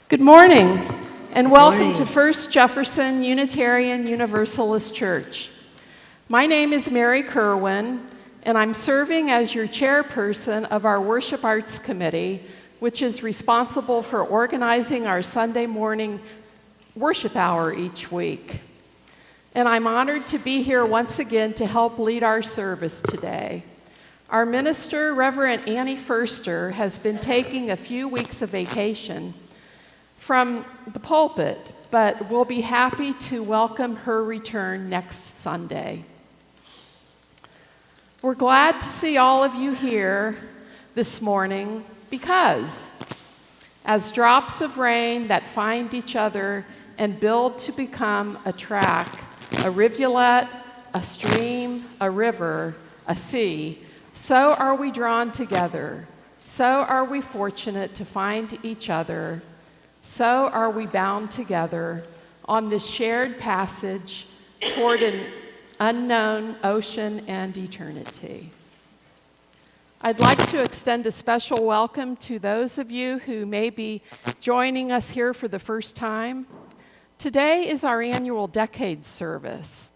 Good morning, and welcome to First Jefferson Unitarian Universalist Church. My name is Mary Kerwin, and I'm serving as your chairperson of our Worship Arts Committee, which is responsible for organizing our Sunday morning worship hour each week. And I'm honored to be here once again to help lead our service today. Our minister, Reverend Annie Furster, has been taking a few weeks of vacation from the pulpit, but we'll be happy to welcome her return next Sunday. We're glad to see all of you here this morning because, as drops of rain that find each other and build to become a track, a rivulet, a stream, a river, a sea, so are we drawn together, so are we fortunate to find each other. So are we bound together on this shared passage toward an unknown ocean and eternity. I'd like to extend a special welcome to those of you who may be joining us here for the first time. Today is our annual decade service.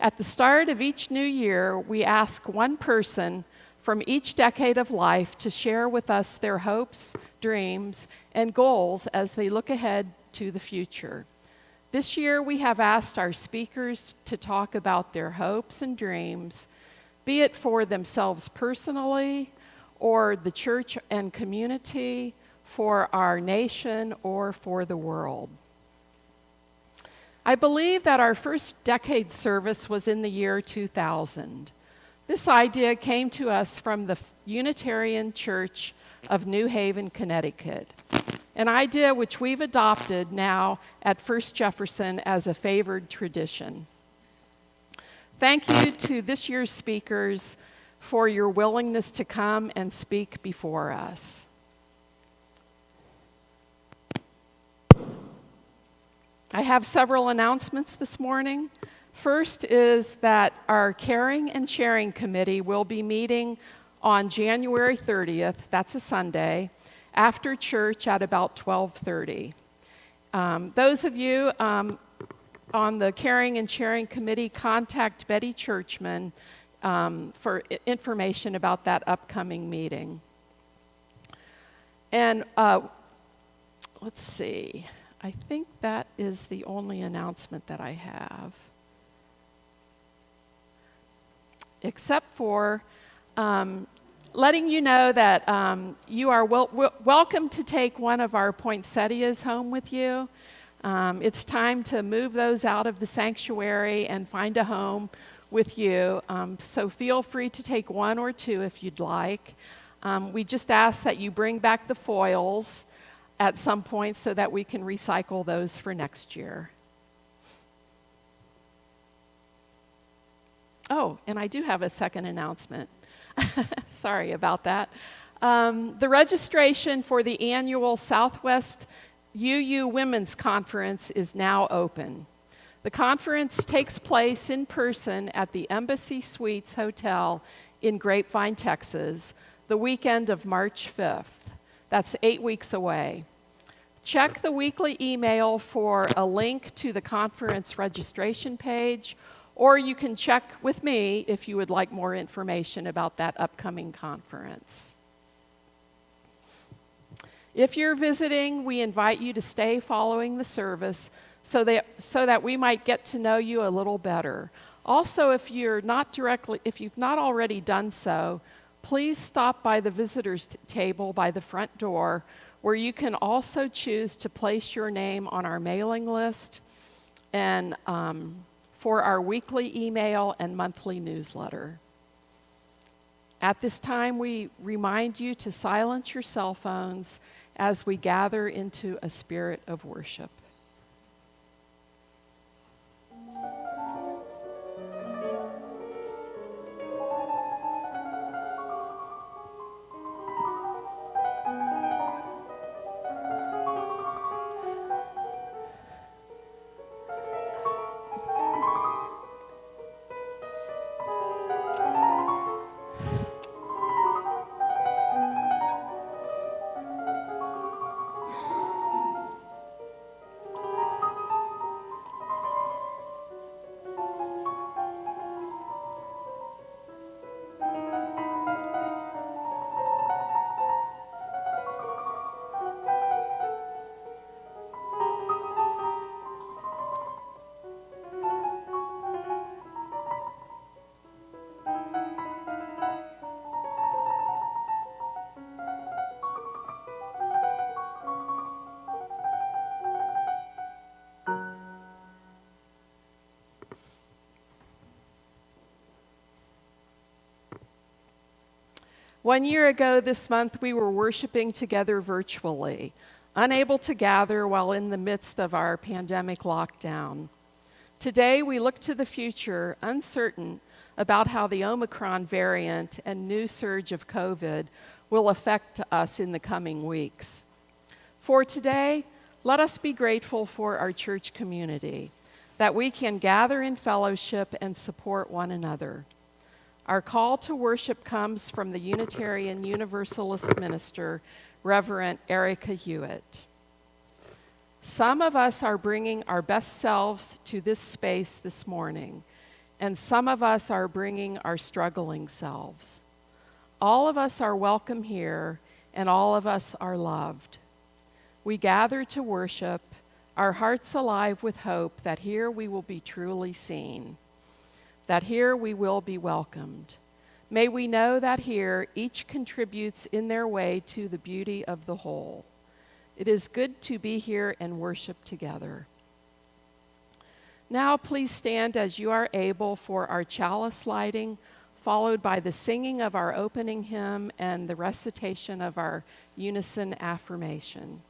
At the start of each new year, we ask one person from each decade of life to share with us their hopes, dreams, and goals as they look ahead to the future. This year, we have asked our speakers to talk about their hopes and dreams, be it for themselves personally, or the church and community, for our nation, or for the world. I believe that our first decade service was in the year 2000. This idea came to us from the Unitarian Church of New Haven, Connecticut, an idea which we've adopted now at First Jefferson as a favored tradition. Thank you to this year's speakers for your willingness to come and speak before us. I have several announcements this morning. First is that our Caring and Sharing Committee will be meeting on January 30th, that's a Sunday, after church at about 12:30. Those of you on the Caring and Sharing Committee, contact Betty Churchman for information about that upcoming meeting. And let's see, I think that is the only announcement that I have. Except for letting you know that you are welcome to take one of our poinsettias home with you. It's time to move those out of the sanctuary and find a home with you. So feel free to take one or two if you'd like. We just ask that you bring back the foils at some point so that we can recycle those for next year. Oh, and I do have a second announcement. Sorry about that. The registration for the annual Southwest UU Women's Conference is now open. The conference takes place in person at the Embassy Suites Hotel in Grapevine, Texas, the weekend of March 5th. That's 8 weeks away. Check the weekly email for a link to the conference registration page, or you can check with me if you would like more information about that upcoming conference. If you're visiting, we invite you to stay following the service so that we might get to know you a little better. Also, if you've not already done so, please stop by the visitors table by the front door, where you can also choose to place your name on our mailing list and for our weekly email and monthly newsletter. At this time, we remind you to silence your cell phones as we gather into a spirit of worship. One year ago this month, we were worshiping together virtually, unable to gather while in the midst of our pandemic lockdown. Today, we look to the future, uncertain about how the Omicron variant and new surge of COVID will affect us in the coming weeks. For today, let us be grateful for our church community, that we can gather in fellowship and support one another. Our call to worship comes from the Unitarian Universalist minister, Reverend Erica Hewitt. Some of us are bringing our best selves to this space this morning, and some of us are bringing our struggling selves. All of us are welcome here, and all of us are loved. We gather to worship, our hearts alive with hope that here we will be truly seen, that here we will be welcomed. May we know that here each contributes in their way to the beauty of the whole. It is good to be here and worship together. Now please stand as you are able for our chalice lighting, followed by the singing of our opening hymn and the recitation of our unison affirmation.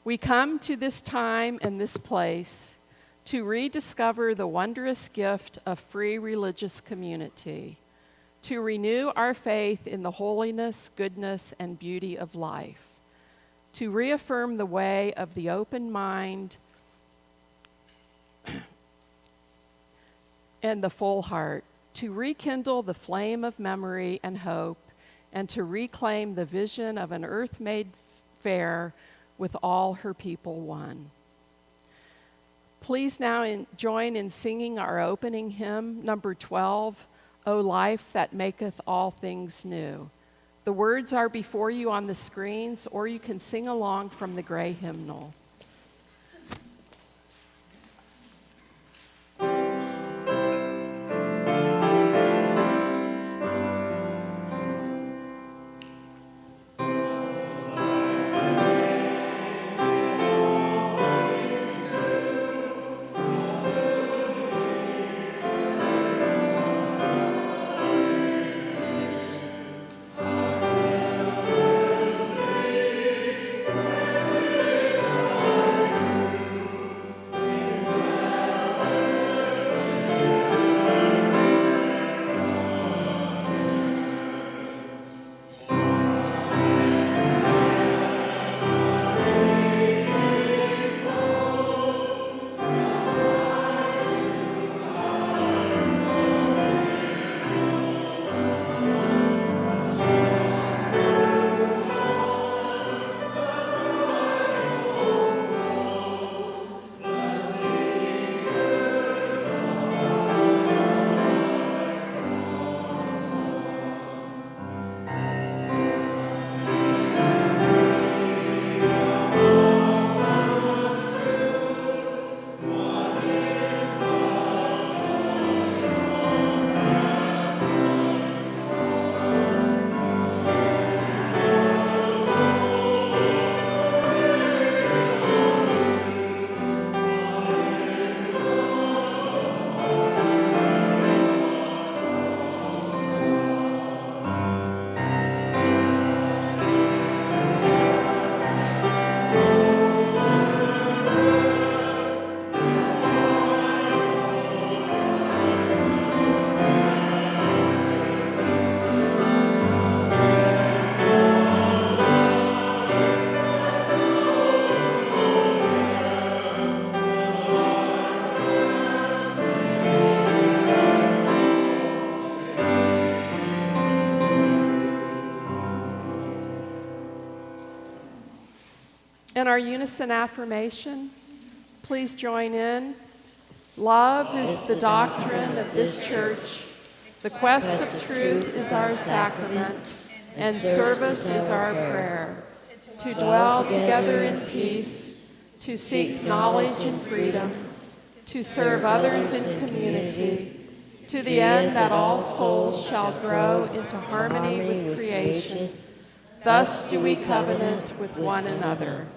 We come to this time and this place to rediscover the wondrous gift of free religious community, to renew our faith in the holiness, goodness, and beauty of life, to reaffirm the way of the open mind and the full heart, to rekindle the flame of memory and hope, and to reclaim the vision of an earth made fair with all her people one. Please now join in singing our opening hymn, number 12, O Life That Maketh All Things New. The words are before you on the screens, or you can sing along from the gray hymnal. and our unison affirmation. Please join in. Love is the doctrine of this church. The quest of truth is our sacrament, and service is our prayer. To dwell together in peace, to seek knowledge and freedom, to serve others in community, to the end that all souls shall grow into harmony with creation. Thus do we covenant with one another.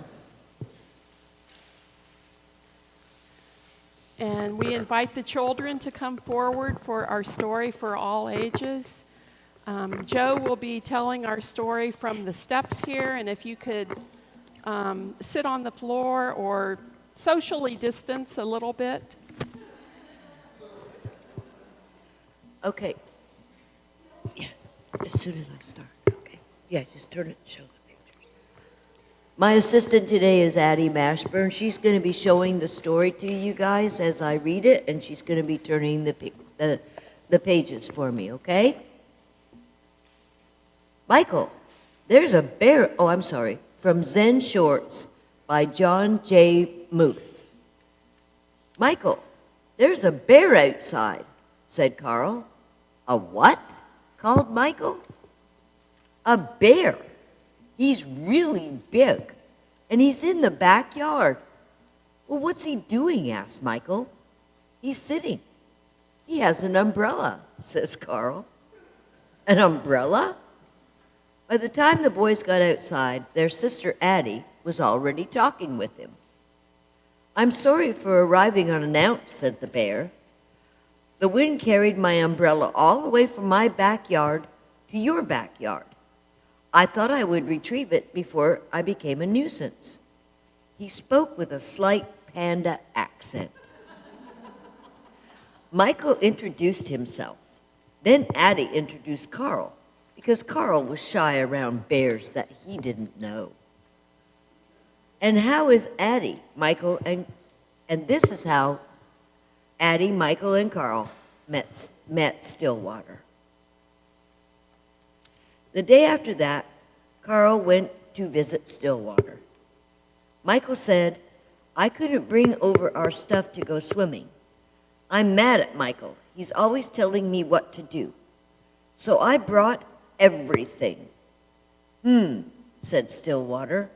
And we invite the children to come forward for our story for all ages. Joe will be telling our story from the steps here, and if you could sit on the floor or socially distance a little bit. Okay. Yeah, as soon as I start. Okay. Yeah, just turn it and show the pictures. My assistant today is Addie Mashburn. She's going to be showing the story to you guys as I read it, and she's going to be turning the pages for me, okay? Michael, there's a bear. Oh, I'm sorry. From Zen Shorts by John J. Muth. Michael, there's a bear outside, said Carl. A what? Called Michael. A bear. He's really big, and he's in the backyard. Well, what's he doing? Asked Michael. He's sitting. He has an umbrella, says Carl. An umbrella? By the time the boys got outside, their sister Addie was already talking with him. I'm sorry for arriving unannounced, said the bear. The wind carried my umbrella all the way from my backyard to your backyard. I thought I would retrieve it before I became a nuisance. He spoke with a slight panda accent. Michael introduced himself. Then Addie introduced Carl, because Carl was shy around bears that he didn't know. And how is Addie, Michael, and this is how Addie, Michael, and Carl met Stillwater. The day after that, Carl went to visit Stillwater. Michael said, I couldn't bring over our stuff to go swimming. I'm mad at Michael. He's always telling me what to do. So I brought everything. Said Stillwater.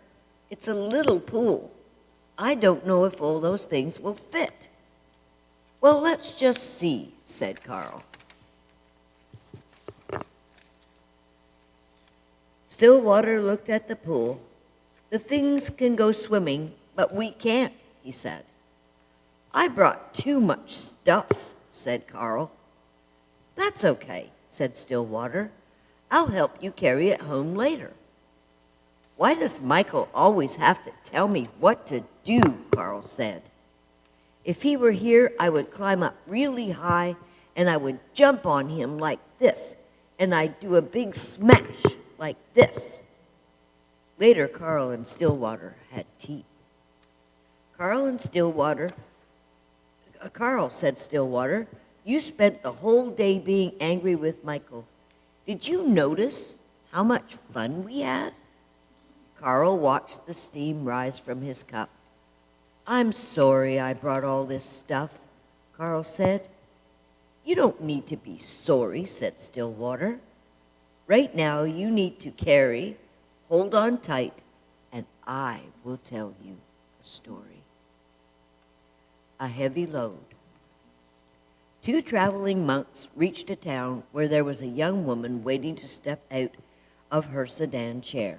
It's a little pool. I don't know if all those things will fit. Well, let's just see, said Carl. Stillwater looked at the pool. The things can go swimming, but we can't, he said. I brought too much stuff, said Carl. That's okay, said Stillwater. I'll help you carry it home later. Why does Michael always have to tell me what to do, Carl said. If he were here, I would climb up really high, and I would jump on him like this, and I'd do a big smash like this. Later, Carl and Stillwater had tea. Carl said, Stillwater, you spent the whole day being angry with Michael. Did you notice how much fun we had? Carl watched the steam rise from his cup. I'm sorry I brought all this stuff, Carl said. You don't need to be sorry, said Stillwater. Right now you need to carry, hold on tight, and I will tell you a story. A heavy load. 2 traveling monks reached a town where there was a young woman waiting to step out of her sedan chair.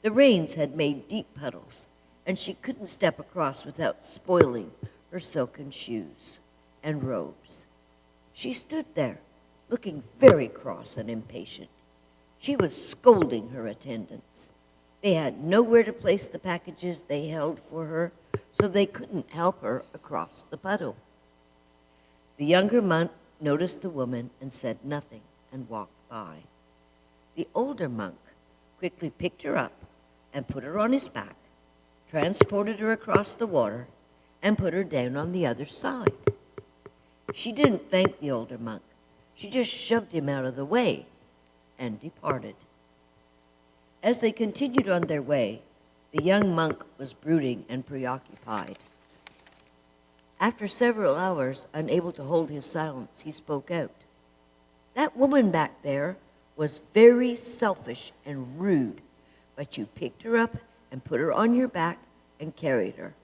The rains had made deep puddles, and she couldn't step across without spoiling her silken shoes and robes. She stood there, looking very cross and impatient. She was scolding her attendants. They had nowhere to place the packages they held for her, so they couldn't help her across the puddle. The younger monk noticed the woman and said nothing and walked by. The older monk quickly picked her up and put her on his back, transported her across the water, and put her down on the other side. She didn't thank the older monk. She just shoved him out of the way and departed. As they continued on their way, The young monk was brooding and preoccupied. After several hours, unable to hold his silence, he spoke out. "That woman back there was very selfish and rude, but you picked her up and put her on your back and carried her.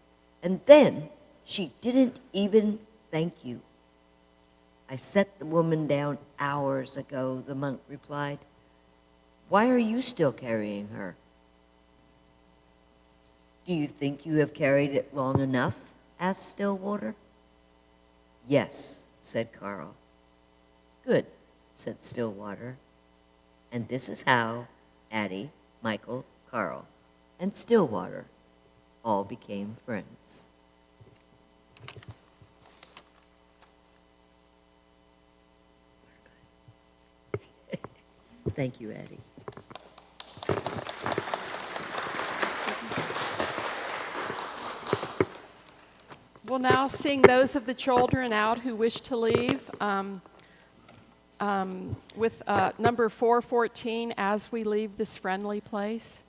And then she didn't even thank you." "I set the woman down hours ago," the monk replied. "Why are you still carrying her?" "Do you think you have carried it long enough?" asked Stillwater. "Yes," said Carl. "Good," said Stillwater. And this is how Addie, Michael, Carl, and Stillwater all became friends. Thank you, Addie. We'll now sing those of the children out who wish to leave with number 414, "As We Leave This Friendly Place."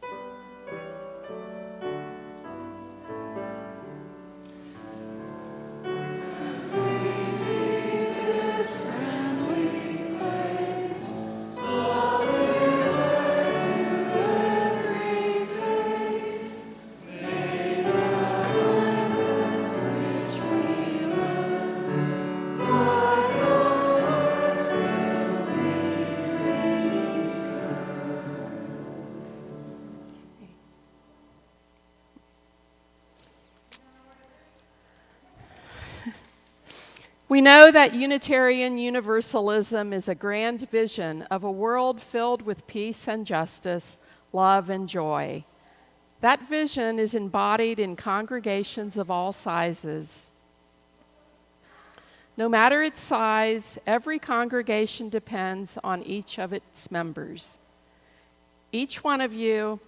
We know that Unitarian Universalism is a grand vision of a world filled with peace and justice, love and joy. That vision is embodied in congregations of all sizes. No matter its size, every congregation depends on each of its members. Each one of you,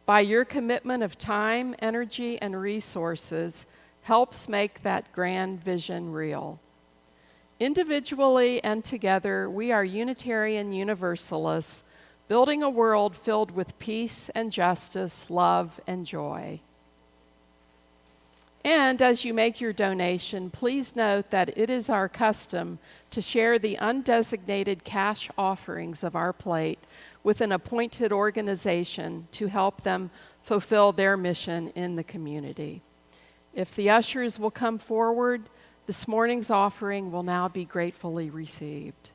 by your commitment of time, energy, and resources, helps make that grand vision real. Individually and together, we are Unitarian Universalists, building a world filled with peace and justice, love and joy. And as you make your donation, please note that it is our custom to share the undesignated cash offerings of our plate with an appointed organization to help them fulfill their mission in the community. If the ushers will come forward, this morning's offering will now be gratefully received.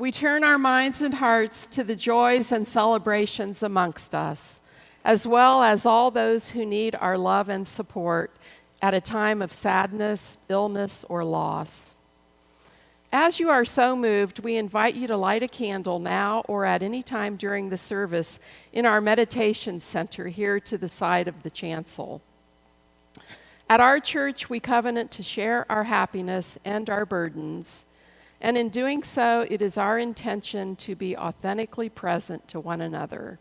we turn our minds and hearts to the joys and celebrations amongst us, as well as all those who need our love and support at a time of sadness, illness, or loss. As you are so moved, we invite you to light a candle now or at any time during the service in our meditation center here to the side of the chancel. At our church, we covenant to share our happiness and our burdens, and in doing so, it is our intention to be authentically present to one another.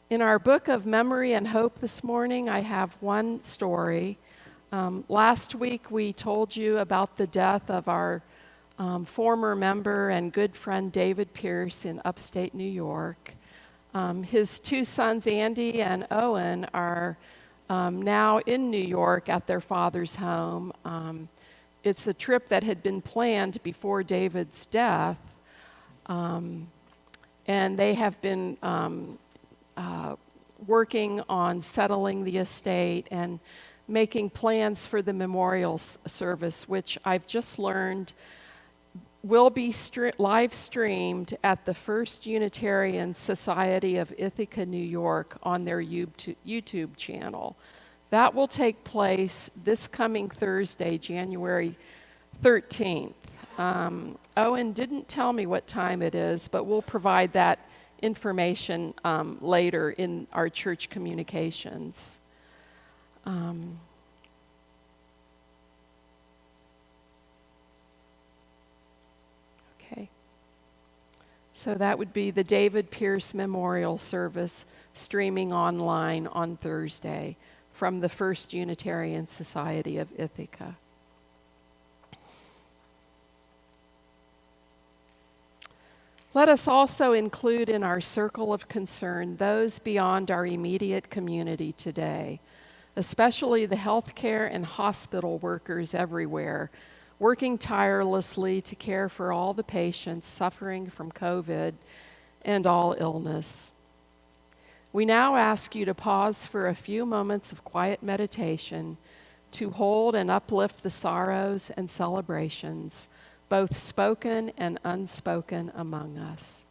In our book of memory and hope this morning, I have one story. Last week, we told you about the death of our former member and good friend David Pierce in upstate New York. His two sons, Andy and Owen, are now in New York at their father's home. It's a trip that had been planned before David's death, and they have been working on settling the estate and making plans for the memorial service, which I've just learned will be live streamed at the First Unitarian Society of Ithaca, New York, on their YouTube channel. That will take place this coming Thursday, January 13th. Owen didn't tell me what time it is, but we'll provide that information later in our church communications. Okay. So that would be the David Pierce Memorial Service streaming online on Thursday from the First Unitarian Society of Ithaca. Let us also include in our circle of concern those beyond our immediate community today, especially the healthcare and hospital workers everywhere, working tirelessly to care for all the patients suffering from COVID and all illness. We now ask you to pause for a few moments of quiet meditation to hold and uplift the sorrows and celebrations, both spoken and unspoken, among us.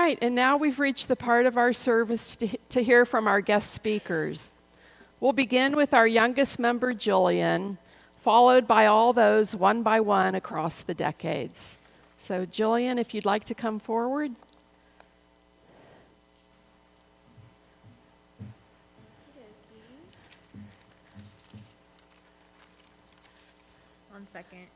right, and now we've reached the part of our service to hear from our guest speakers. We'll begin with our youngest member, Jillian, followed by all those one by one across the decades. So Jillian, if you'd like to come forward. 1 second.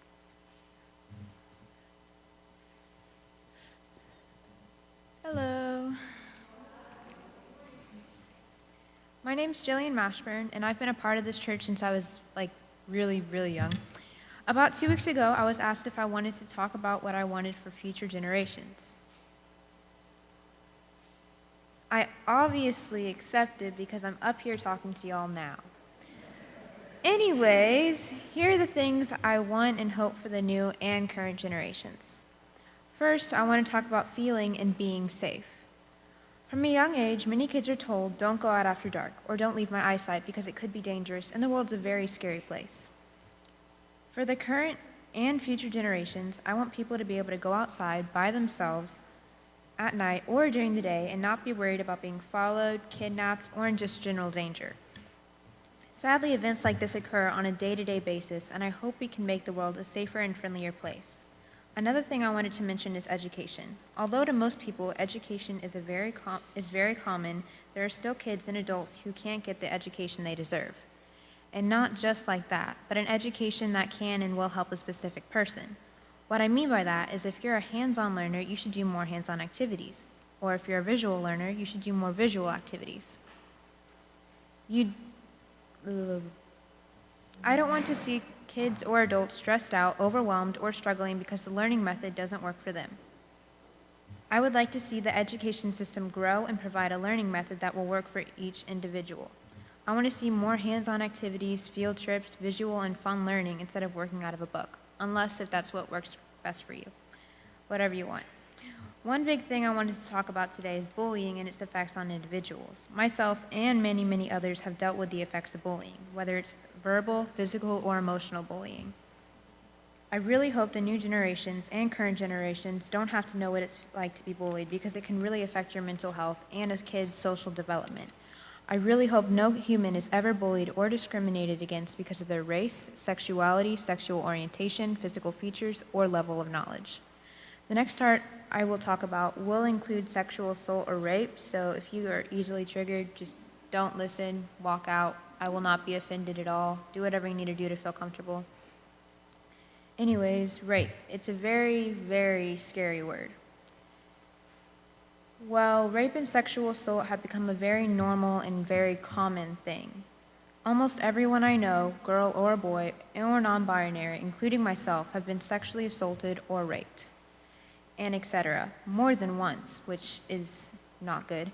Hello. My name's Jillian Mashburn, and I've been a part of this church since I was really, really young. About 2 weeks ago, I was asked if I wanted to talk about what I wanted for future generations. I obviously accepted because I'm up here talking to y'all now. Anyways, here are the things I want and hope for the new and current generations. First, I want to talk about feeling and being safe. From a young age, many kids are told, don't go out after dark, or don't leave my eyesight because it could be dangerous, and the world's a very scary place. For the current and future generations, I want people to be able to go outside by themselves at night or during the day and not be worried about being followed, kidnapped, or in just general danger. Sadly, events like this occur on a day-to-day basis, and I hope we can make the world a safer and friendlier place. Another thing I wanted to mention is education. Although to most people, education is very common, there are still kids and adults who can't get the education they deserve. And not just like that, but an education that can and will help a specific person. What I mean by that is if you're a hands-on learner, you should do more hands-on activities. Or if you're a visual learner, you should do more visual activities. I don't want to see kids or adults stressed out, overwhelmed, or struggling because the learning method doesn't work for them. I would like to see the education system grow and provide a learning method that will work for each individual. I want to see more hands-on activities, field trips, visual and fun learning instead of working out of a book, unless if that's what works best for you. Whatever you want. One big thing I wanted to talk about today is bullying and its effects on individuals. Myself and many, many others have dealt with the effects of bullying, whether it's verbal, physical, or emotional bullying. I really hope the new generations and current generations don't have to know what it's like to be bullied because it can really affect your mental health and a kid's social development. I really hope no human is ever bullied or discriminated against because of their race, sexuality, sexual orientation, physical features, or level of knowledge. The next part I will talk about will include sexual assault or rape, so if you are easily triggered, just don't listen, walk out. I will not be offended at all. Do whatever you need to do to feel comfortable. Anyways, rape. It's a very, very scary word. Well, rape and sexual assault have become a very normal and very common thing. Almost everyone I know, girl or boy, or non-binary, including myself, have been sexually assaulted or raped, and etc., more than once, which is not good.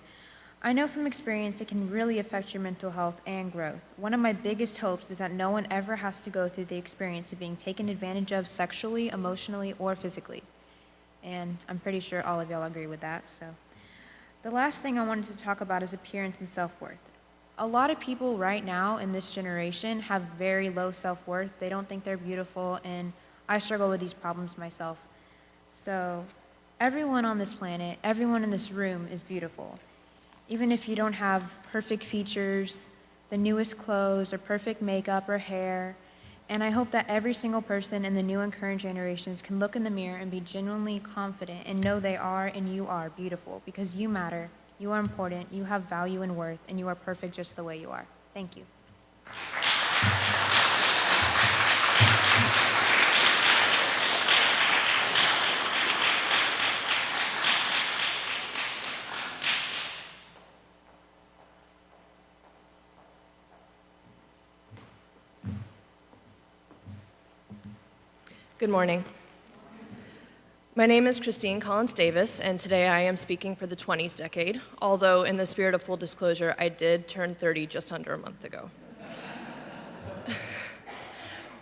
I know from experience it can really affect your mental health and growth. One of my biggest hopes is that no one ever has to go through the experience of being taken advantage of sexually, emotionally, or physically. And I'm pretty sure all of y'all agree with that, so. The last thing I wanted to talk about is appearance and self-worth. A lot of people right now in this generation have very low self-worth. They don't think they're beautiful, and I struggle with these problems myself. So everyone on this planet, everyone in this room is beautiful. Even if you don't have perfect features, the newest clothes, or perfect makeup or hair. And I hope that every single person in the new and current generations can look in the mirror and be genuinely confident and know they are and you are beautiful because you matter, you are important, you have value and worth, and you are perfect just the way you are. Thank you. Good morning. My name is Christine Collins Davis, and today I am speaking for the 20s decade, although in the spirit of full disclosure, I did turn 30 just under a month ago.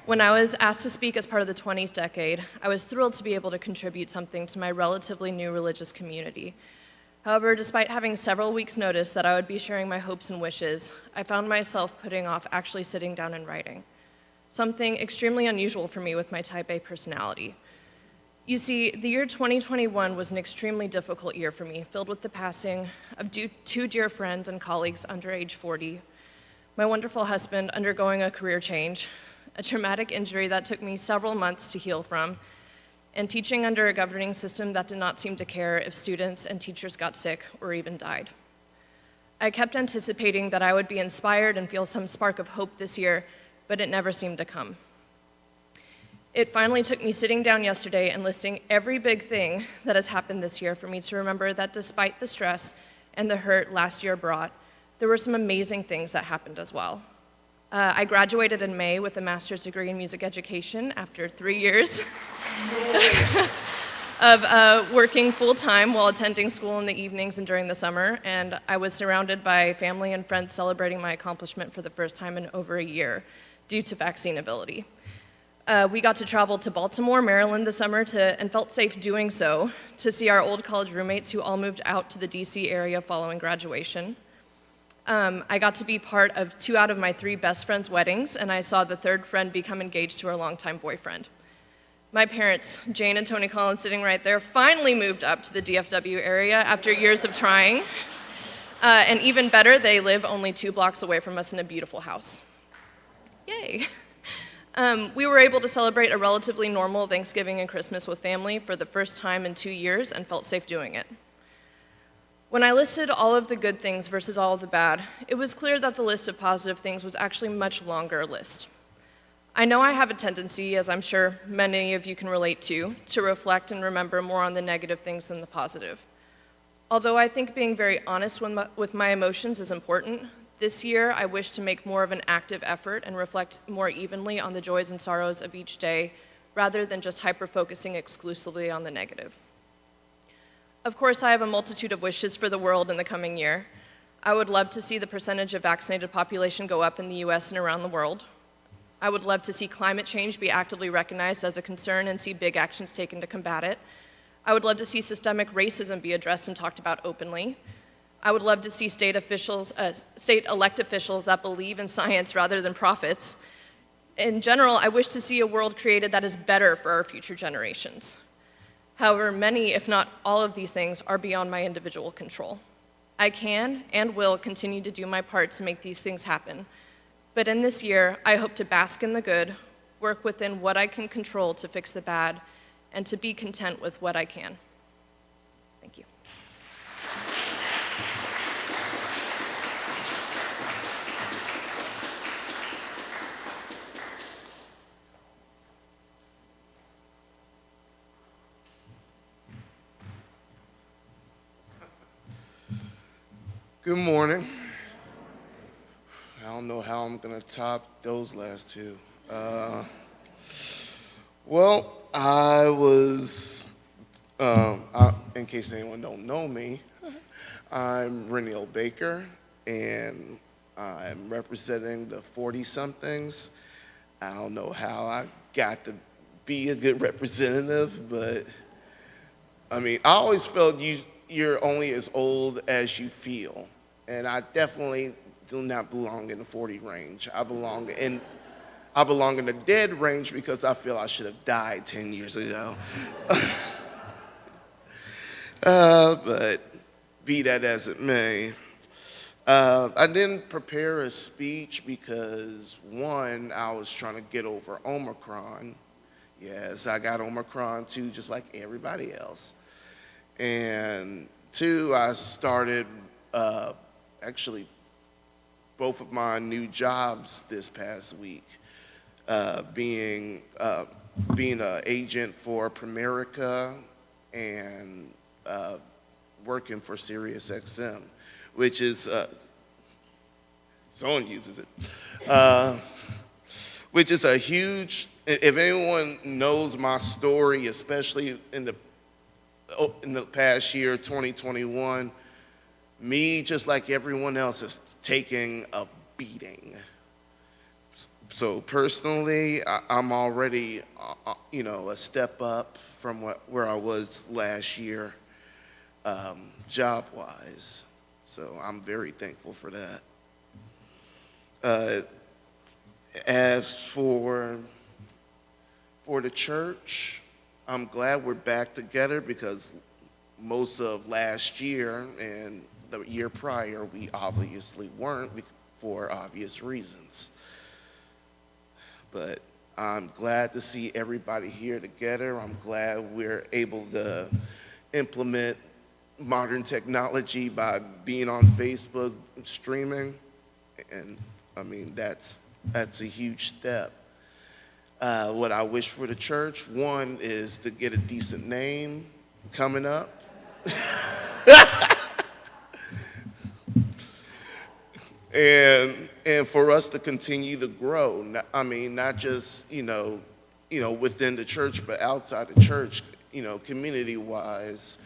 When I was asked to speak as part of the 20s decade, I was thrilled to be able to contribute something to my relatively new religious community. However, despite having several weeks' notice that I would be sharing my hopes and wishes, I found myself putting off actually sitting down and writing. Something extremely unusual for me with my type A personality. You see, the year 2021 was an extremely difficult year for me, filled with the passing of two dear friends and colleagues under age 40, my wonderful husband undergoing a career change, a traumatic injury that took me several months to heal from, and teaching under a governing system that did not seem to care if students and teachers got sick or even died. I kept anticipating that I would be inspired and feel some spark of hope this year, but it never seemed to come. It finally took me sitting down yesterday and listing every big thing that has happened this year for me to remember that despite the stress and the hurt last year brought, there were some amazing things that happened as well. I graduated in May with a master's degree in music education after 3 years of working full-time while attending school in the evenings and during the summer, and I was surrounded by family and friends celebrating my accomplishment for the first time in over a year due to vaccinability. We got to travel to Baltimore, Maryland this summer and felt safe doing so, to see our old college roommates who all moved out to the DC area following graduation. I got to be part of 2 out of my 3 best friends' weddings, and I saw the 3rd friend become engaged to her longtime boyfriend. My parents, Jane and Tony Collins sitting right there, finally moved up to the DFW area after years of trying. And even better, they live only 2 blocks away from us in a beautiful house. Yay. We were able to celebrate a relatively normal Thanksgiving and Christmas with family for the first time in 2 years and felt safe doing it. When I listed all of the good things versus all of the bad, it was clear that the list of positive things was actually a much longer list. I know I have a tendency, as I'm sure many of you can relate to reflect and remember more on the negative things than the positive. Although I think being very honest with my emotions is important, this year I wish to make more of an active effort and reflect more evenly on the joys and sorrows of each day, rather than just hyper-focusing exclusively on the negative. Of course, I have a multitude of wishes for the world in the coming year. I would love to see the percentage of vaccinated population go up in the US and around the world. I would love to see climate change be actively recognized as a concern and see big actions taken to combat it. I would love to see systemic racism be addressed and talked about openly. I would love to see state elected officials that believe in science rather than profits. In general, I wish to see a world created that is better for our future generations. However, many, if not all of these things, are beyond my individual control. I can and will continue to do my part to make these things happen. But in this year, I hope to bask in the good, work within what I can control to fix the bad, and to be content with what I can. Thank you. Good morning. I don't know how I'm going to top those last 2. Well, I was, in case anyone don't know me, I'm Renniel Baker, and I'm representing the 40-somethings. I don't know how I got to be a good representative, but I mean, I always felt you're only as old as you feel, and I definitely do not belong in the 40 range. I belong in the dead range because I feel I should have died 10 years ago. But be that as it may, I didn't prepare a speech because, 1, I was trying to get over Omicron. Yes, I got Omicron too, just like everybody else. And 2, I started actually both of my new jobs this past week, being an agent for Primerica and working for SiriusXM, which is, someone uses it, which is a huge, if anyone knows my story, especially in the past year, 2021, me, just like everyone else, is taking a beating. So personally, I'm already, a step up from where I was last year, job-wise. So I'm very thankful for that. As for the church, I'm glad we're back together because most of last year and the year prior, we obviously weren't for obvious reasons. But I'm glad to see everybody here together. I'm glad we're able to implement modern technology by being on Facebook streaming. And I mean, that's a huge step. What I wish for the church, one, is to get a decent name coming up. and for us to continue to grow. I mean, not just, within the church, but outside the church, community-wise,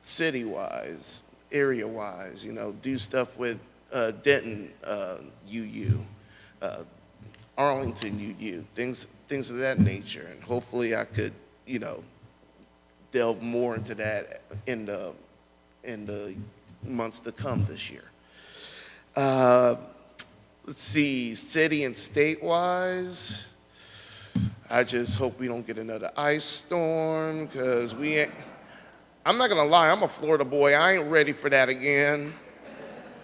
city-wise, area-wise, do stuff with Denton UU, Arlington UU, things of that nature. And hopefully I could, delve more into that in the months to come this year. Let's see, city and state-wise, I just hope we don't get another ice storm, because I'm not gonna lie, I'm a Florida boy, I ain't ready for that again.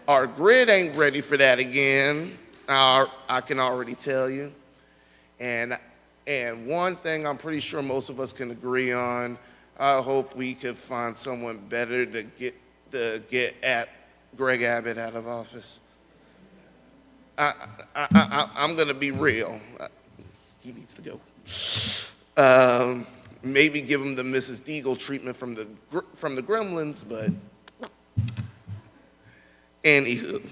Our grid ain't ready for that again, I can already tell you. And one thing I'm pretty sure most of us can agree on, I hope we could find someone better to get at Greg Abbott out of office. I'm going to be real. He needs to go. Maybe give him the Mrs. Deagle treatment from the Gremlins, but anywho.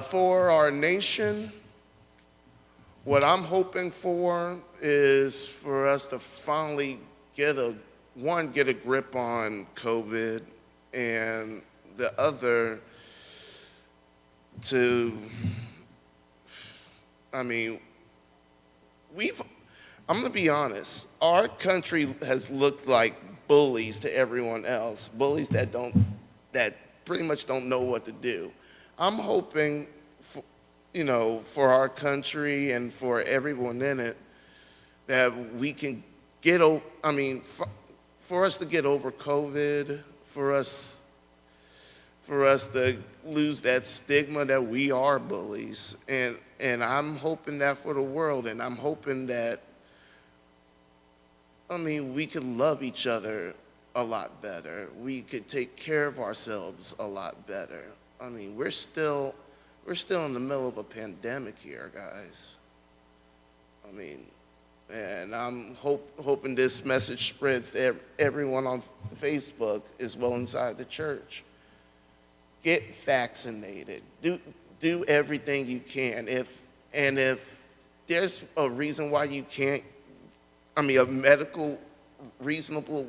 For our nation, what I'm hoping for is for us to finally get a grip on COVID, and the other I'm going to be honest, our country has looked like bullies to everyone else, bullies that pretty much don't know what to do. I'm hoping, for our country and for everyone in it, that we can for us to get over COVID, for us to lose that stigma that we are bullies. And I'm hoping that for the world, and I'm hoping that, we could love each other a lot better. We could take care of ourselves a lot better. We're still in the middle of a pandemic here, guys. And I'm hoping this message spreads to everyone on Facebook as well inside the church. Get vaccinated. Do everything you can. If there's a reason why you can't, a medical reasonable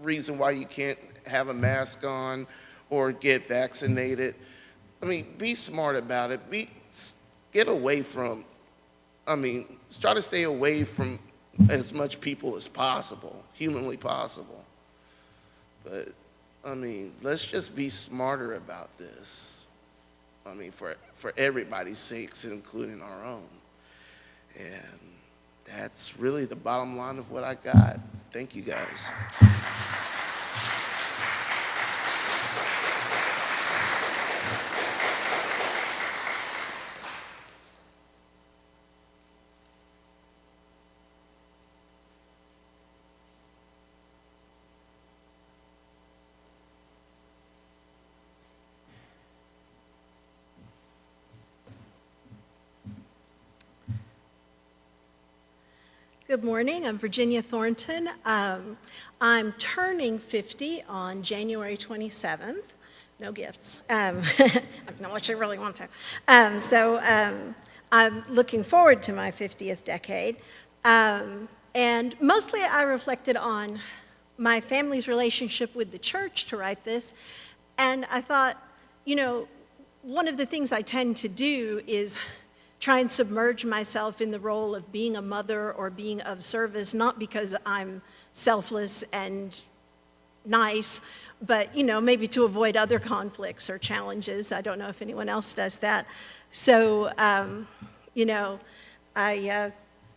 reason why you can't have a mask on or get vaccinated, be smart about it. Get away from, try to stay away from as much people as possible, humanly possible. But, let's just be smarter about this. For everybody's sakes, including our own. And that's really the bottom line of what I got. Thank you, guys. Good morning. I'm Virginia Thornton. I'm turning 50 on January 27th. No gifts. Unless you really want to. I'm looking forward to my 50th decade. And mostly I reflected on my family's relationship with the church to write this. And I thought, one of the things I tend to do is try and submerge myself in the role of being a mother or being of service, not because I'm selfless and nice, but, maybe to avoid other conflicts or challenges. I don't know if anyone else does that. So, I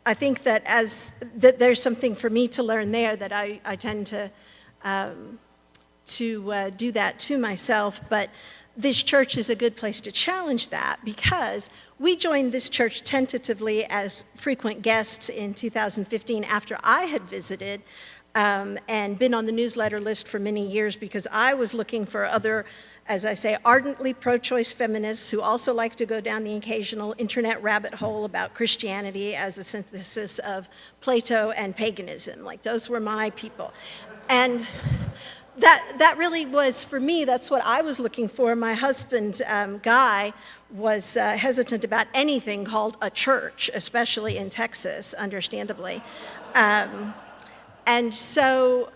I think that that there's something for me to learn there, that I tend to do that to myself, but this church is a good place to challenge that, because we joined this church tentatively as frequent guests in 2015 after I had visited and been on the newsletter list for many years, because I was looking for other, as I say, ardently pro-choice feminists who also like to go down the occasional internet rabbit hole about Christianity as a synthesis of Plato and paganism. Like, those were my people. And that really was, for me, that's what I was looking for. My husband, Guy, was hesitant about anything called a church, especially in Texas, understandably. And so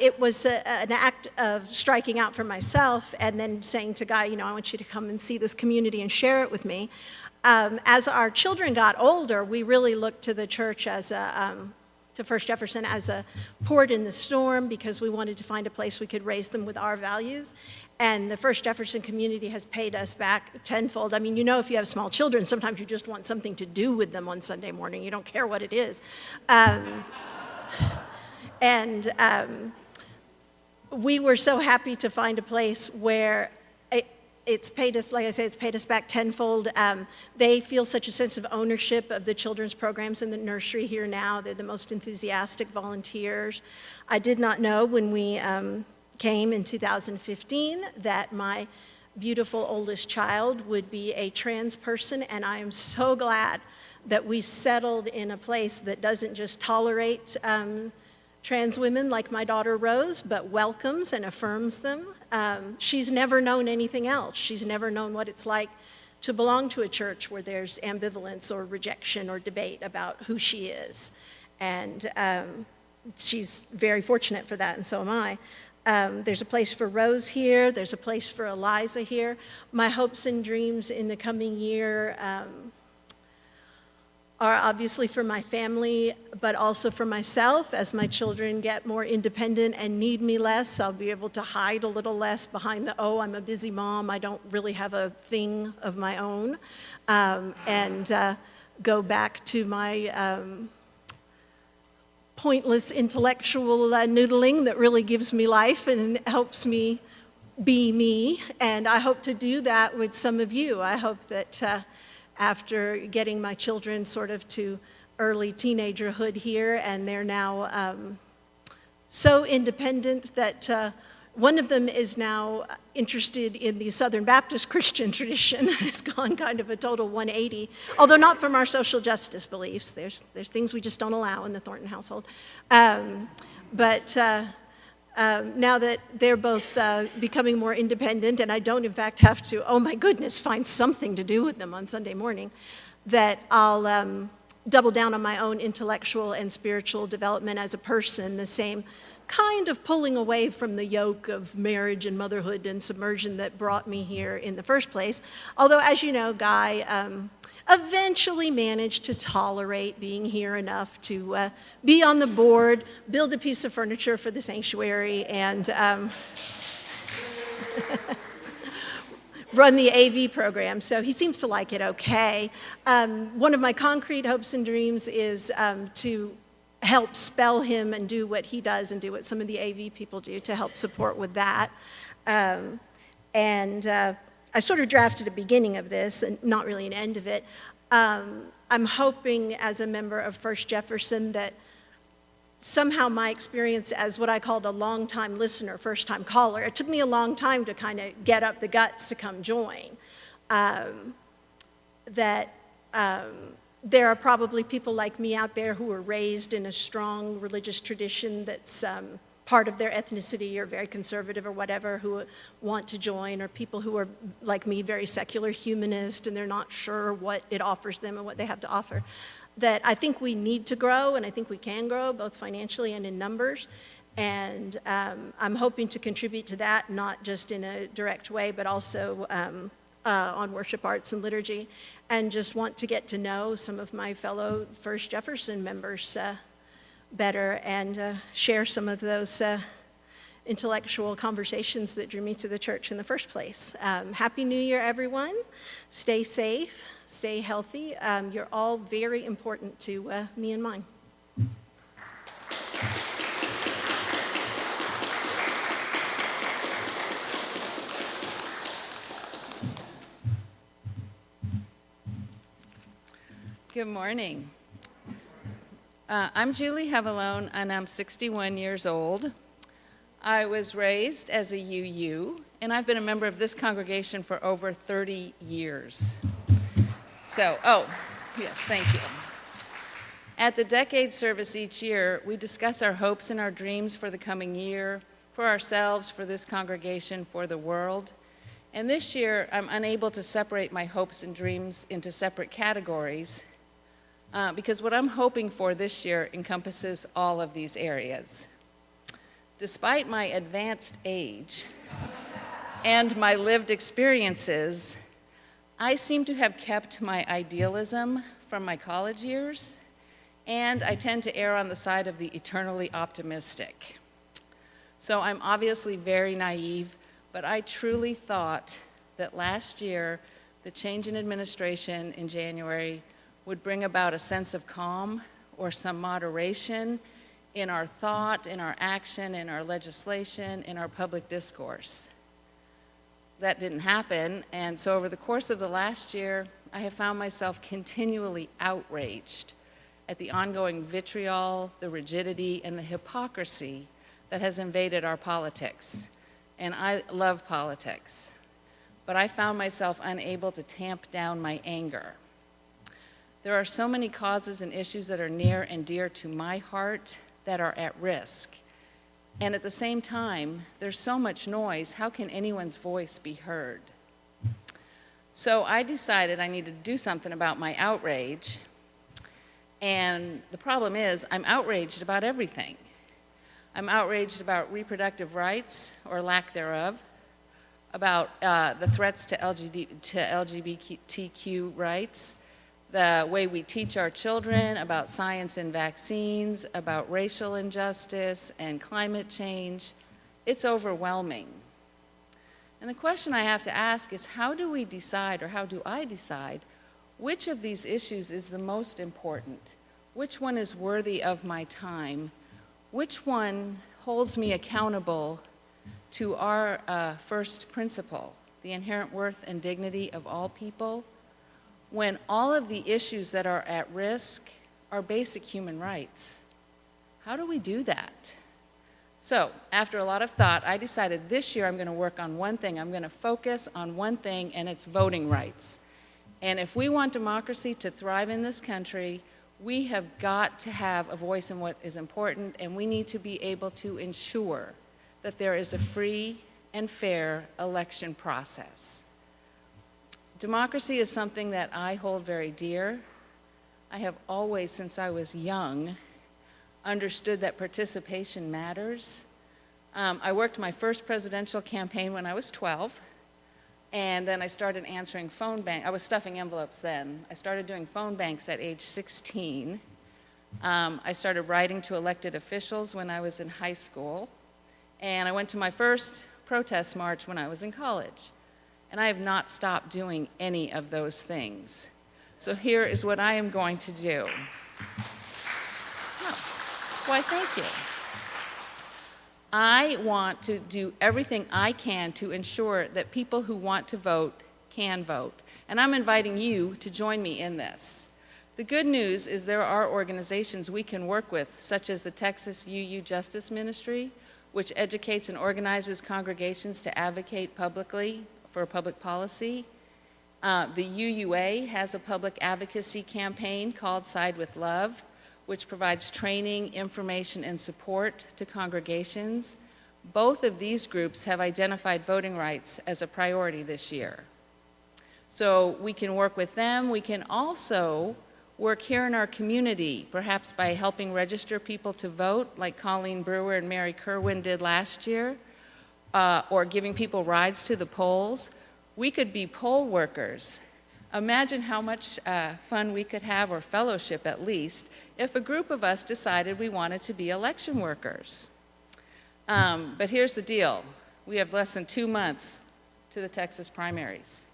it was an act of striking out for myself and then saying to Guy, I want you to come and see this community and share it with me. As our children got older, we really looked to the church to First Jefferson as a port in the storm, because we wanted to find a place we could raise them with our values. And the First Jefferson community has paid us back tenfold. I mean, if you have small children, sometimes you just want something to do with them on Sunday morning. You don't care what it is. And we were so happy to find a place where it's paid us, like I say, it's paid us back tenfold. They feel such a sense of ownership of the children's programs in the nursery here now. They're the most enthusiastic volunteers. I did not know when we came in 2015 that my beautiful oldest child would be a trans person, and I am so glad that we settled in a place that doesn't just tolerate trans women like my daughter Rose, but welcomes and affirms them. She's never known anything else. She's never known what it's like to belong to a church where there's ambivalence or rejection or debate about who she is. And she's very fortunate for that, and so am I. There's a place for Rose here. There's a place for Eliza here. My hopes and dreams in the coming year are obviously for my family, but also for myself. As my children get more independent and need me less, I'll be able to hide a little less behind the, I'm a busy mom, I don't really have a thing of my own, and go back to my pointless intellectual noodling that really gives me life and helps me be me. And I hope to do that with some of you. I hope that after getting my children sort of to early teenagerhood here, and they're now so independent that one of them is now interested in the Southern Baptist Christian tradition. It's gone kind of a total 180, although not from our social justice beliefs. There's things we just don't allow in the Thornton household. But now that they're both becoming more independent, and I don't, in fact, have to, oh my goodness, find something to do with them on Sunday morning, that I'll double down on my own intellectual and spiritual development as a person, the same kind of pulling away from the yoke of marriage and motherhood and submersion that brought me here in the first place. Although, as you know, Guy eventually managed to tolerate being here enough to be on the board, build a piece of furniture for the sanctuary, and run the AV program. So he seems to like it okay. One of my concrete hopes and dreams is to help spell him and do what he does and do what some of the AV people do to help support with that. I sort of drafted a beginning of this and not really an end of it. I'm hoping as a member of First Jefferson that somehow my experience as what I called a long-time listener, first-time caller, it took me a long time to kind of get up the guts to come join. There are probably people like me out there who were raised in a strong religious tradition that's part of their ethnicity or very conservative or whatever, who want to join, or people who are, like me, very secular humanist and they're not sure what it offers them and what they have to offer. That I think we need to grow, and I think we can grow, both financially and in numbers. And I'm hoping to contribute to that, not just in a direct way, but also on worship arts and liturgy, and just want to get to know some of my fellow First Jefferson members better and share some of those intellectual conversations that drew me to the church in the first place. Happy New Year, everyone. Stay safe, stay healthy. You're all very important to me and mine. Good morning. I'm Julie Hevelone, and I'm 61 years old. I was raised as a UU, and I've been a member of this congregation for over 30 years. Yes, thank you. At the decade service each year, we discuss our hopes and our dreams for the coming year, for ourselves, for this congregation, for the world. And this year, I'm unable to separate my hopes and dreams into separate categories, because what I'm hoping for this year encompasses all of these areas. Despite my advanced age and my lived experiences, I seem to have kept my idealism from my college years, and I tend to err on the side of the eternally optimistic. So I'm obviously very naive, but I truly thought that last year, the change in administration in January would bring about a sense of calm or some moderation in our thought, in our action, in our legislation, in our public discourse. That didn't happen, and so over the course of the last year, I have found myself continually outraged at the ongoing vitriol, the rigidity, and the hypocrisy that has invaded our politics. And I love politics, but I found myself unable to tamp down my anger. There are so many causes and issues that are near and dear to my heart that are at risk. And at the same time, there's so much noise, how can anyone's voice be heard? So I decided I needed to do something about my outrage. And the problem is, I'm outraged about everything. I'm outraged about reproductive rights, or lack thereof, about the threats to LGBTQ rights, the way we teach our children, about science and vaccines, about racial injustice and climate change. It's overwhelming. And the question I have to ask is, how do we decide, or how do I decide, which of these issues is the most important? Which one is worthy of my time? Which one holds me accountable to our first principle, the inherent worth and dignity of all people, when all of the issues that are at risk are basic human rights? How do we do that? So, after a lot of thought, I decided this year I'm going to work on one thing. I'm going to focus on one thing, and it's voting rights. And if we want democracy to thrive in this country, we have got to have a voice in what is important, and we need to be able to ensure that there is a free and fair election process. Democracy is something that I hold very dear. I have always, since I was young, understood that participation matters. I worked my first presidential campaign when I was 12, and then I started answering phone bank. I was stuffing envelopes then. I started doing phone banks at age 16. I started writing to elected officials when I was in high school, and I went to my first protest march when I was in college. And I have not stopped doing any of those things. So here is what I am going to do. Oh, why, thank you. I want to do everything I can to ensure that people who want to vote can vote. And I'm inviting you to join me in this. The good news is there are organizations we can work with, such as the Texas UU Justice Ministry, which educates and organizes congregations to advocate publicly for public policy. The UUA has a public advocacy campaign called Side with Love, which provides training, information, and support to congregations. Both of these groups have identified voting rights as a priority this year. So we can work with them. We can also work here in our community, perhaps by helping register people to vote, like Colleen Brewer and Mary Kerwin did last year, or giving people rides to the polls. We could be poll workers. Imagine how much fun we could have, or fellowship at least, if a group of us decided we wanted to be election workers. But here's the deal. We have less than 2 months to the Texas primaries.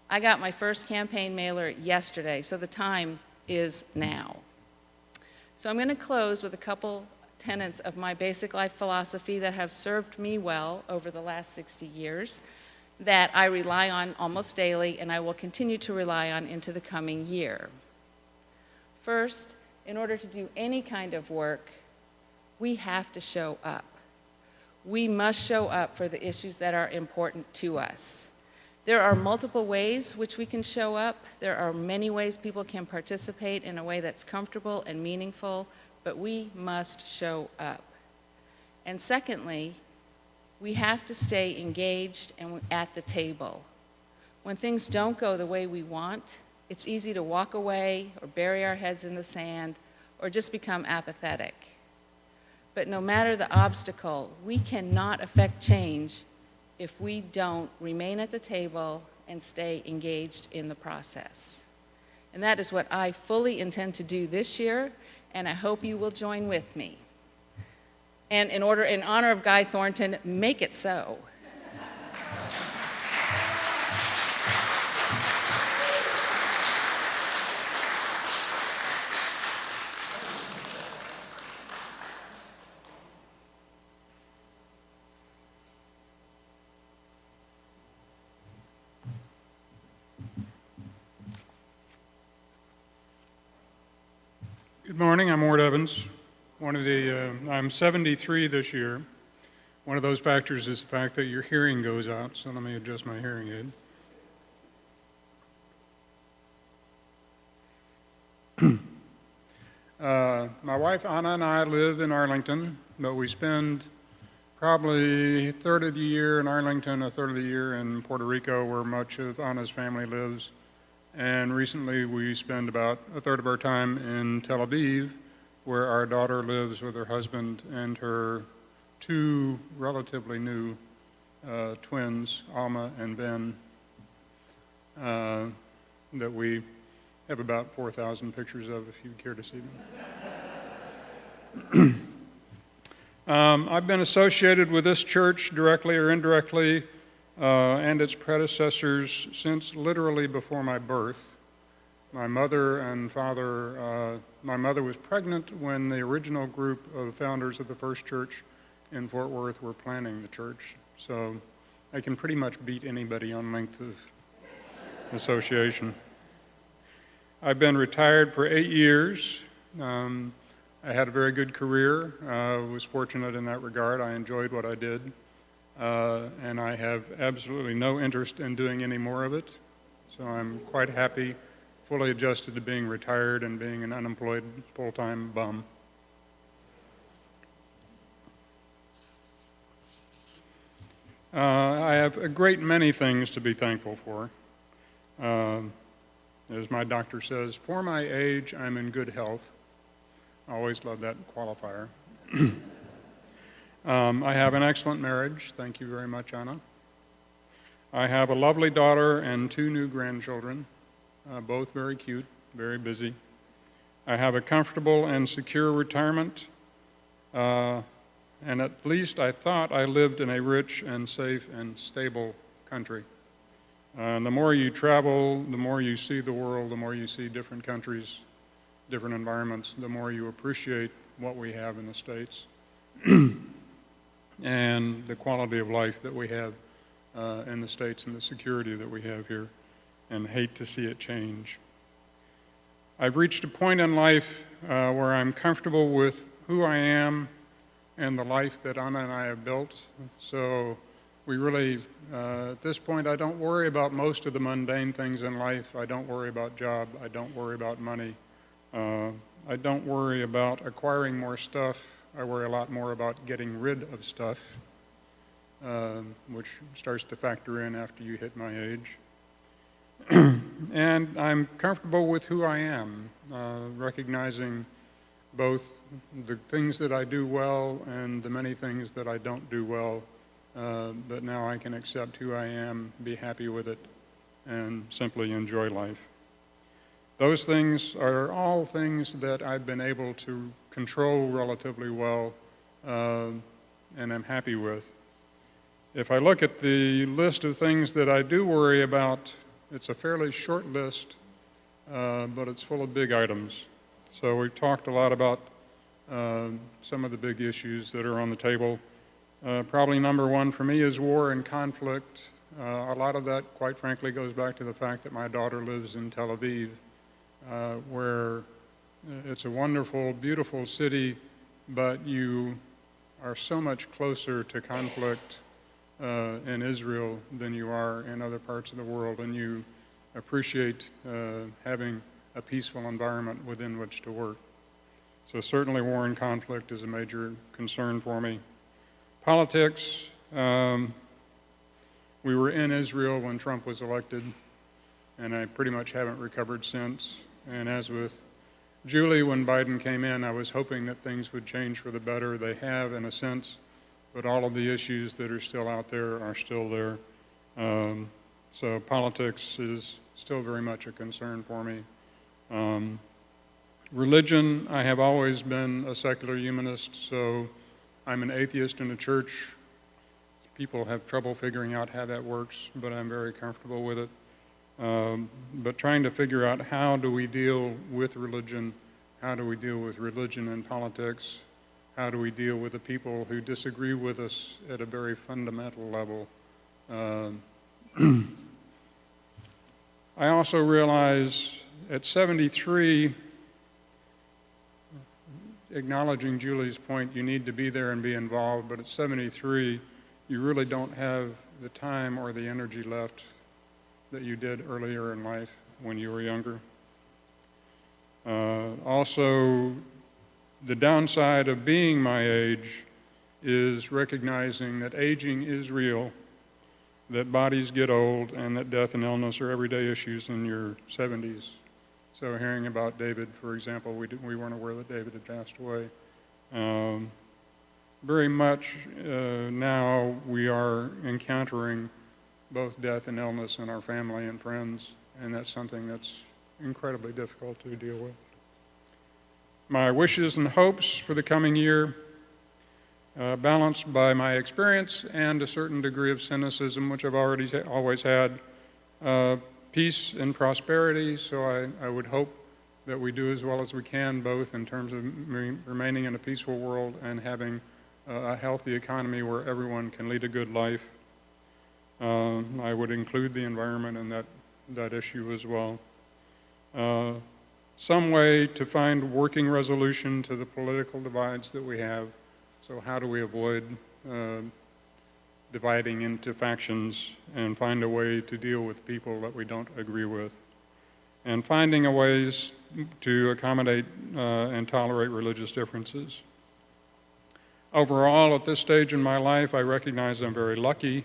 I got my first campaign mailer yesterday, so the time is now. So I'm going to close with a couple tenets of my basic life philosophy that have served me well over the last 60 years, that I rely on almost daily, and I will continue to rely on into the coming year. First, in order to do any kind of work, we have to show up. We must show up for the issues that are important to us. There are multiple ways which we can show up. There are many ways people can participate in a way that's comfortable and meaningful, but we must show up. And secondly, we have to stay engaged and at the table. When things don't go the way we want, it's easy to walk away or bury our heads in the sand or just become apathetic. But no matter the obstacle, we cannot affect change if we don't remain at the table and stay engaged in the process. And that is what I fully intend to do this year, and I hope you will join with me. And in honor of Guy Thornton, make it so. Good morning, I'm Ward Evans. I'm 73 this year. One of those factors is the fact that your hearing goes out, so let me adjust my hearing aid. My wife Anna and I live in Arlington, but we spend probably a third of the year in Arlington, a third of the year in Puerto Rico, where much of Anna's family lives. And recently we spend about a third of our time in Tel Aviv, where our daughter lives with her husband and her two relatively new twins, Alma and Ben, that we have about 4,000 pictures of, if you'd care to see them. I've been associated with this church directly or indirectly and its predecessors since literally before my birth. My mother and father, my mother was pregnant when the original group of founders of the first church in Fort Worth were planning the church. So I can pretty much beat anybody on length of association. I've been retired for 8 years. I had a very good career. Was fortunate in that regard. I enjoyed what I did. And I have absolutely no interest in doing any more of it. So I'm quite happy, fully adjusted to being retired and being an unemployed full-time bum. I have a great many things to be thankful for. As my doctor says, for my age, I'm in good health. I always love that qualifier. I have an excellent marriage. Thank you very much, Anna. I have a lovely daughter and 2 new grandchildren, both very cute, very busy. I have a comfortable and secure retirement, and at least I thought I lived in a rich and safe and stable country. The more you travel, the more you see the world, the more you see different countries, different environments, the more you appreciate what we have in the States. And the quality of life that we have in the States and the security that we have here, and hate to see it change. I've reached a point in life where I'm comfortable with who I am and the life that Anna and I have built. So we really, at this point, I don't worry about most of the mundane things in life. I don't worry about job. I don't worry about money. I don't worry about acquiring more stuff. I worry a lot more about getting rid of stuff, which starts to factor in after you hit my age. And I'm comfortable with who I am, recognizing both the things that I do well and the many things that I don't do well, but now I can accept who I am, be happy with it, and simply enjoy life. Those things are all things that I've been able to control relatively well, and am happy with. If I look at the list of things that I do worry about, it's a fairly short list, but it's full of big items. So we've talked a lot about some of the big issues that are on the table. Probably number one for me is war and conflict. A lot of that, quite frankly, goes back to the fact that my daughter lives in Tel Aviv, where it's a wonderful, beautiful city, but you are so much closer to conflict in Israel than you are in other parts of the world, and you appreciate having a peaceful environment within which to work. So certainly war and conflict is a major concern for me. Politics, we were in Israel when Trump was elected, and I pretty much haven't recovered since. And as with Julie, when Biden came in, I was hoping that things would change for the better. They have, in a sense, but all of the issues that are still out there are still there. So politics is still very much a concern for me. Religion, I have always been a secular humanist, so I'm an atheist in the church. People have trouble figuring out how that works, but I'm very comfortable with it. But trying to figure out how do we deal with religion, how do we deal with religion and politics, how do we deal with the people who disagree with us at a very fundamental level. I also realize at 73, acknowledging Julie's point, you need to be there and be involved, but at 73, you really don't have the time or the energy left that you did earlier in life when you were younger. Also, the downside of being my age is recognizing that aging is real, that bodies get old, and that death and illness are everyday issues in your 70s. So hearing about David, for example, we weren't aware that David had passed away. Very much now we are encountering both death and illness in our family and friends, and that's something that's incredibly difficult to deal with. My wishes and hopes for the coming year, balanced by my experience and a certain degree of cynicism, which I've always had, peace and prosperity, so I would hope that we do as well as we can, both in terms of remaining in a peaceful world and having a healthy economy where everyone can lead a good life. I would include the environment in that issue as well. Some way to find working resolution to the political divides that we have. So how do we avoid dividing into factions and find a way to deal with people that we don't agree with? And finding ways to accommodate and tolerate religious differences. Overall, at this stage in my life, I recognize I'm very lucky.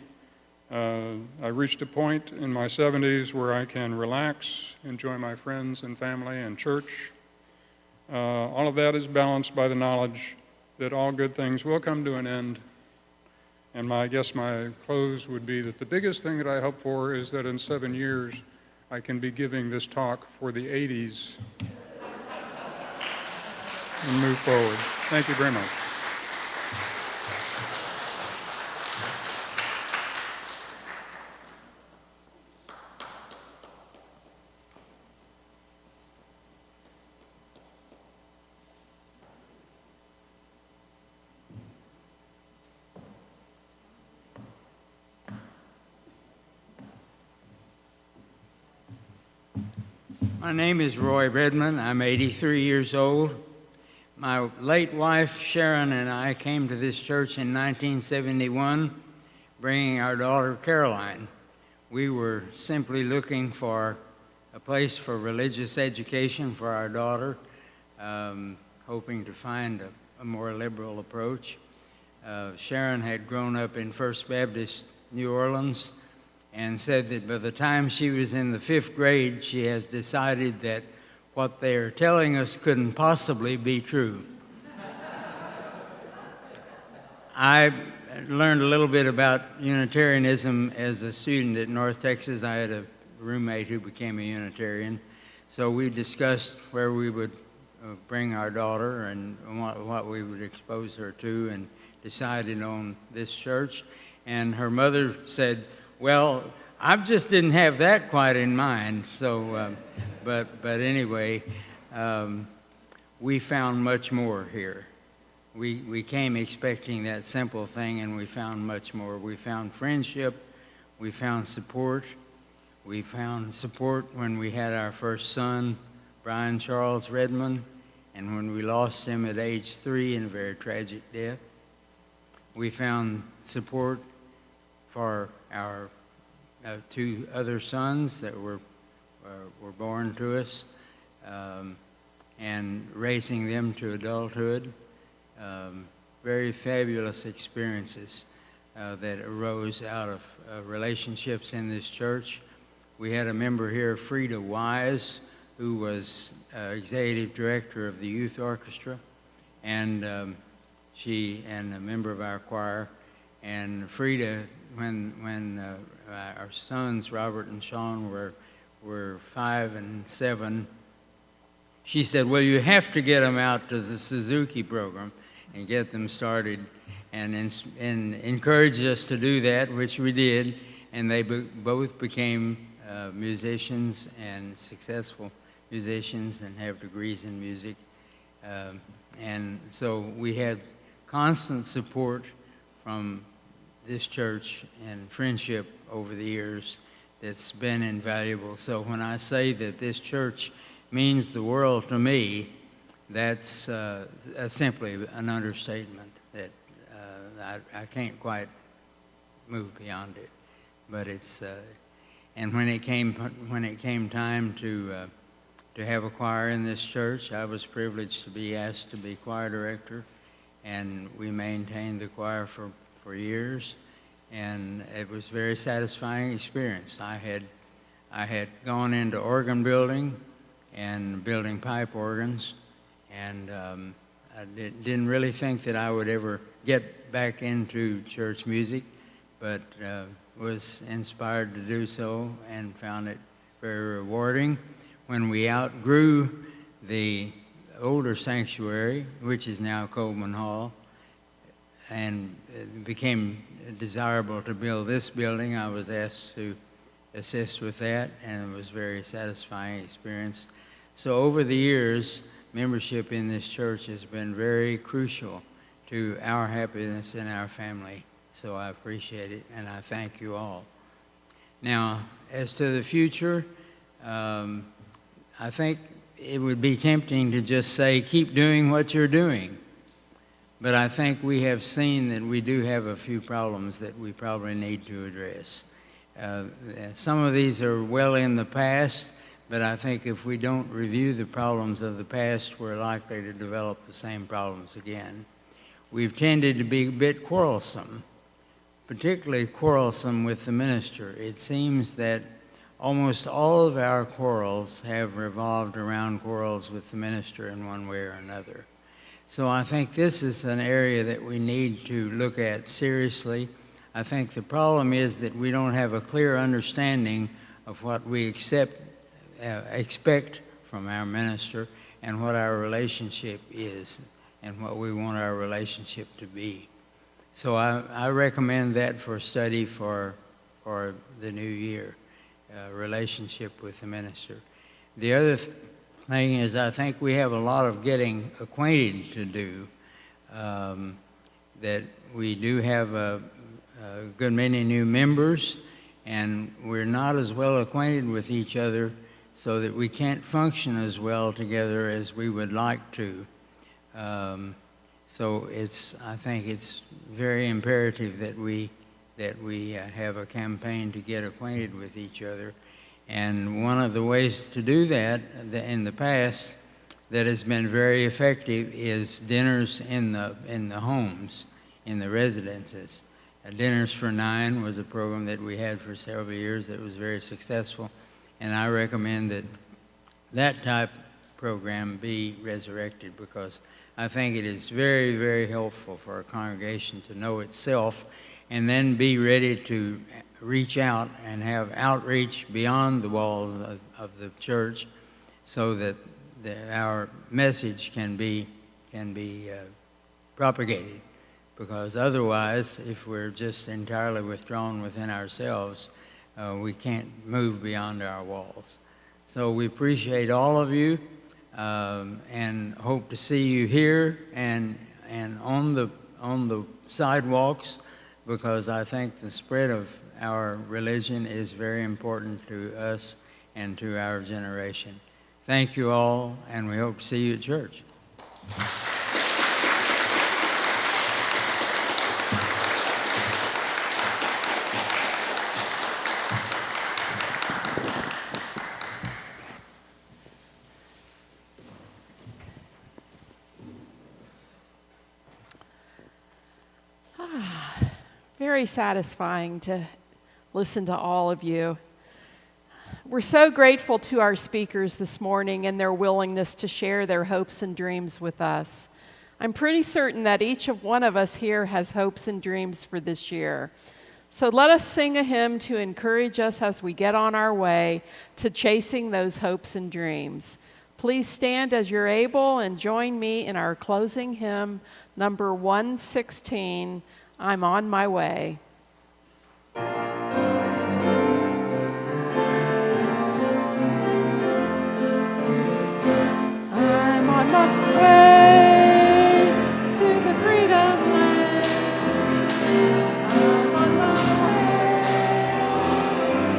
I reached a point in my 70s where I can relax, enjoy my friends and family and church. All of that is balanced by the knowledge that all good things will come to an end. And I guess my close would be that the biggest thing that I hope for is that in 7 years, I can be giving this talk for the 80s and move forward. Thank you very much. My name is Roy Redmond. I'm 83 years old. My late wife, Sharon, and I came to this church in 1971, bringing our daughter, Caroline. We were simply looking for a place for religious education for our daughter, hoping to find a more liberal approach. Sharon had grown up in First Baptist New Orleans, and said that by the time she was in the 5th grade, she has decided that what they are telling us couldn't possibly be true. I learned a little bit about Unitarianism as a student at North Texas. I had a roommate who became a Unitarian. So we discussed where we would bring our daughter and what we would expose her to, and decided on this church. And her mother said, well, I just didn't have that quite in mind. So, but anyway, we found much more here. We came expecting that simple thing, and we found much more. We found friendship. We found support. We found support when we had our first son, Brian Charles Redmond, and when we lost him at age 3 in a very tragic death. We found support for our 2 other sons that were born to us, and raising them to adulthood. Very fabulous experiences that arose out of relationships in this church. We had a member here, Frida Wise, who was executive director of the youth orchestra, and she and a member of our choir. And Frida, when our sons Robert and Sean were 5 and 7, she said, well, you have to get them out to the Suzuki program and get them started, and encouraged us to do that, which we did, and they both became musicians, and successful musicians, and have degrees in music. And so we had constant support from this church and friendship over the years that's been invaluable. So when I say that this church means the world to me, that's simply an understatement. That I can't quite move beyond it. But it's and when it came time to have a choir in this church, I was privileged to be asked to be choir director, and we maintained the choir for years, and it was a very satisfying experience. I had gone into organ building and building pipe organs, and I didn't really think that I would ever get back into church music, but was inspired to do so and found it very rewarding. When we outgrew the older sanctuary, which is now Coleman Hall, and it became desirable to build this building, I was asked to assist with that, and it was a very satisfying experience. So over the years, membership in this church has been very crucial to our happiness and our family. So I appreciate it, and I thank you all. Now, as to the future, I think it would be tempting to just say, keep doing what you're doing. But I think we have seen that we do have a few problems that we probably need to address. Some of these are well in the past, but I think if we don't review the problems of the past, we're likely to develop the same problems again. We've tended to be a bit quarrelsome, particularly quarrelsome with the minister. It seems that almost all of our quarrels have revolved around quarrels with the minister in one way or another. So I think this is an area that we need to look at seriously. I think the problem is that we don't have a clear understanding of what we expect from our minister and what our relationship is and what we want our relationship to be. So I recommend that for study for the new year, relationship with the minister. The other thing is I think we have a lot of getting acquainted to do, that we do have a good many new members, and we're not as well acquainted with each other so that we can't function as well together as we would like to. So I think it's very imperative that we have a campaign to get acquainted with each other. And one of the ways to do that in the past that has been very effective is dinners in the homes, in the residences. Dinners for 9 was a program that we had for several years that was very successful, and I recommend that type of program be resurrected, because I think it is very, very helpful for a congregation to know itself and then be ready to reach out and have outreach beyond the walls of the church so that our message can be propagated. because otherwise, if we're just entirely withdrawn within ourselves, we can't move beyond our walls. So we appreciate all of you and hope to see you here and on the sidewalks, because I think the spread of our religion is very important to us and to our generation. Thank you all, and we hope to see you at church. Very satisfying to listen to all of you. We're so grateful to our speakers this morning and their willingness to share their hopes and dreams with us. I'm pretty certain that each one of us here has hopes and dreams for this year. So let us sing a hymn to encourage us as we get on our way to chasing those hopes and dreams. Please stand as you're able and join me in our closing hymn, number 116, I'm on my way. I'm on my way to the freedom land. I'm on my way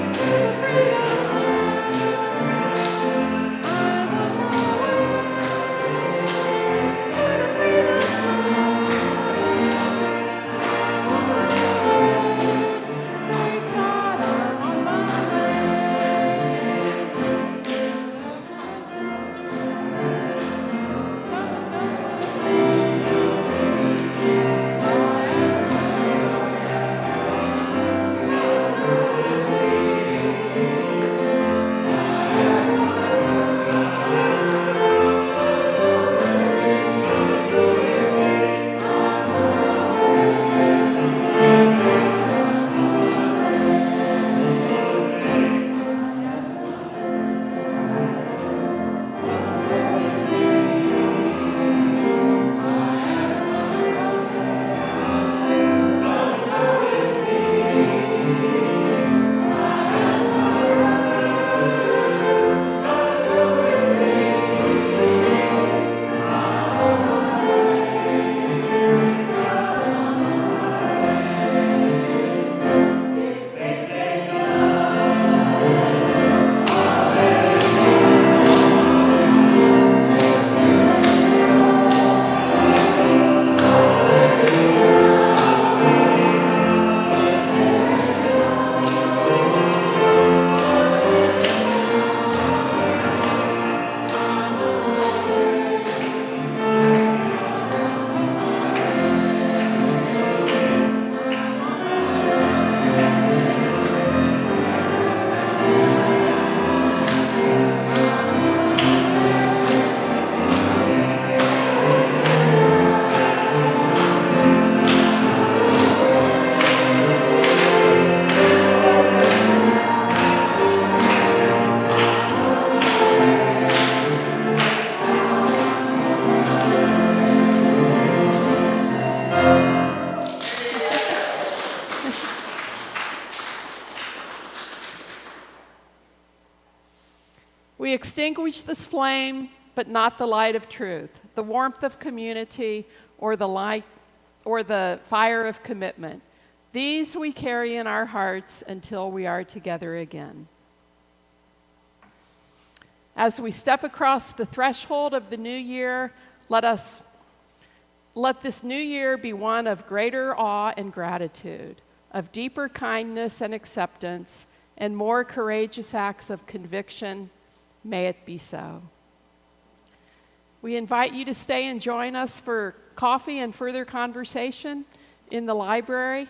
to the freedom land. I'm on my way to the freedom land. Thank God I'm on my way. Yes, my sister, come with me. Yes, my sister, we extinguish this flame, but not the light of truth, the warmth of community, or the light, or the fire of commitment. These we carry in our hearts until we are together again. As we step across the threshold of the new year, let this new year be one of greater awe and gratitude, of deeper kindness and acceptance, and more courageous acts of conviction. May it be so. We invite you to stay and join us for coffee and further conversation in the library.